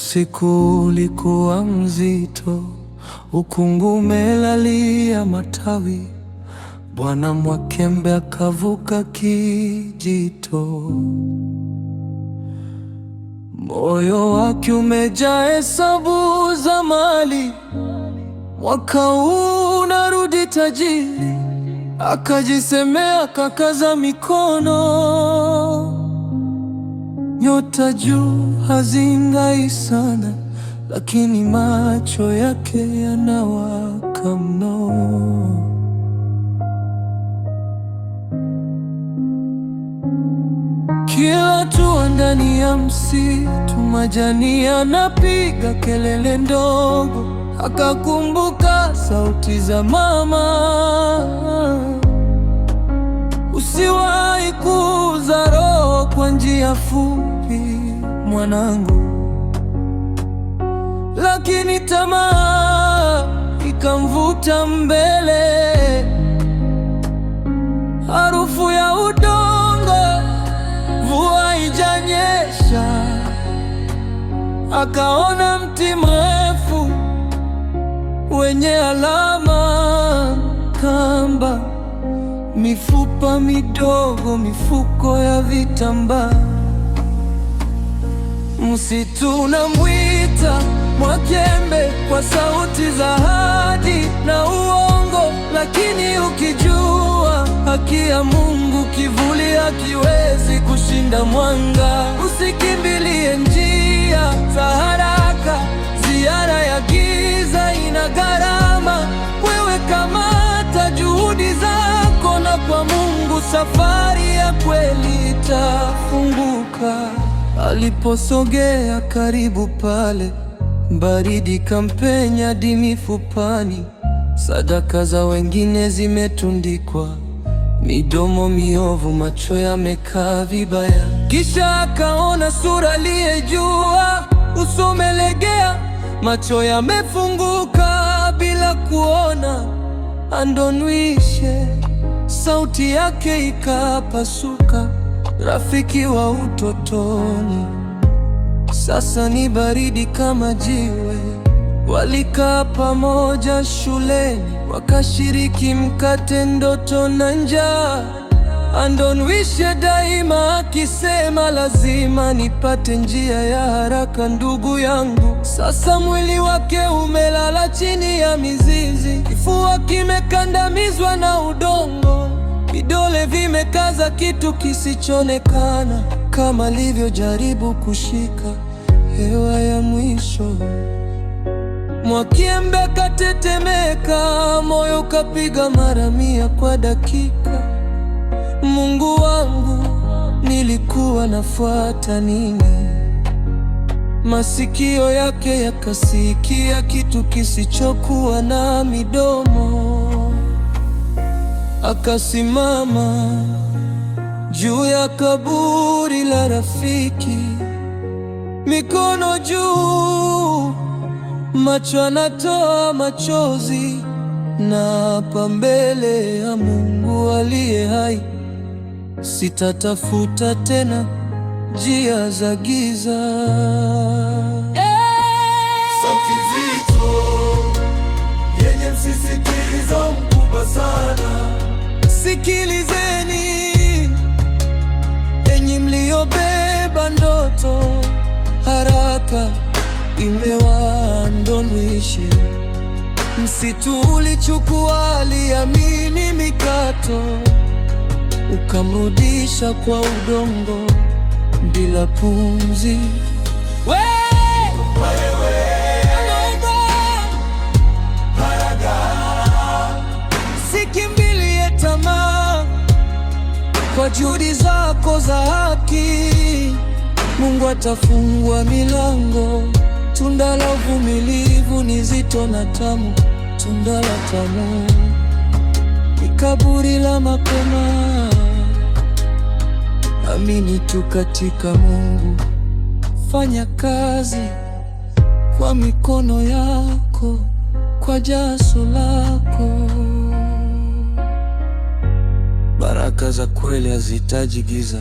Usiku ulikuwa mzito, ukungu umelalia matawi. Bwana Mwakembe akavuka kijito, moyo wake umejaa hesabu za mali. Mwaka huu unarudi tajiri, akajisemea, akakaza mikono. Nyota juu hazing'ai sana, lakini macho yake yanawaka mno. Kila hatua ndani ya msitu, majani yanapiga kelele ndogo. Akakumbuka sauti za mama, usiwahi kuuza roho kwa njia fupi mwanangu. Lakini tamaa ikamvuta mbele, harufu ya udongo, mvua haijanyesha. Akaona mti mrefu wenye alama, kamba, mifupa midogo, mifuko ya vitambaa. Msitu unamwita Mwakembe kwa sauti za ahadi na uongo, lakini ukijua haki ya Mungu, kivuli hakiwezi kushinda mwanga. Usikimbilie njia za haraka, ziara ya giza ina gharama. Wewe kamata juhudi zako, na kwa Mungu safari ya kweli itafunguka. Aliposogea karibu pale, baridi kampenya hadi mifupani. Sadaka za wengine zimetundikwa, midomo miovu, macho yamekaa vibaya. Kisha akaona sura aliyejua, uso umelegea, macho yamefunguka bila kuona. Andonwishe, sauti yake ikapasuka. Rafiki wa utotoni sasa ni baridi kama jiwe. Walikaa pamoja shuleni, wakashiriki mkate, ndoto na njaa. Andonwishe daima akisema, lazima nipate njia ya haraka ndugu yangu. Sasa mwili wake umelala chini ya mizizi, kifua kimekandamizwa na udongo, vidole vimekaza kitu kisichoonekana, kama alivyojaribu kushika hewa ya mwisho. Mwakembe katetemeka, moyo kapiga mara 100 kwa dakika. Mungu wangu, nilikuwa nafuata nini? Masikio yake yakasikia kitu kisichokuwa na midomo. Akasimama juu ya kaburi la rafiki, mikono juu, macho anatoa machozi. Naapa mbele ya Mungu aliye hai, sitatafuta tena njia za giza. Sauti nzito yenye msisitizo mkubwa sana. Sikilizeni enyi mliobeba ndoto, haraka imewaandonwishe. Msitu ulichukua, aliamini mikato, ukamrudisha kwa udongo bila pumzi. Sikimbilie tamaa, kwa juhudi zako za haki Mungu atafungua milango. Tunda la uvumilivu ni zito na tamu, tunda la tamu ni kaburi la mapema. Amini tu katika Mungu, fanya kazi kwa mikono yako, kwa jasho lako. Baraka za kweli hazihitaji giza,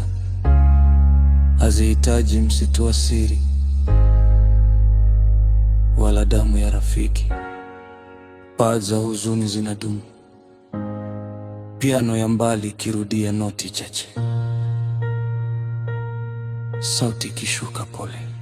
hazihitaji msitu wa siri. wala damu ya rafiki. Paa za huzuni zinadumu, piano ya mbali ikirudia noti chache, sauti ikishuka pole.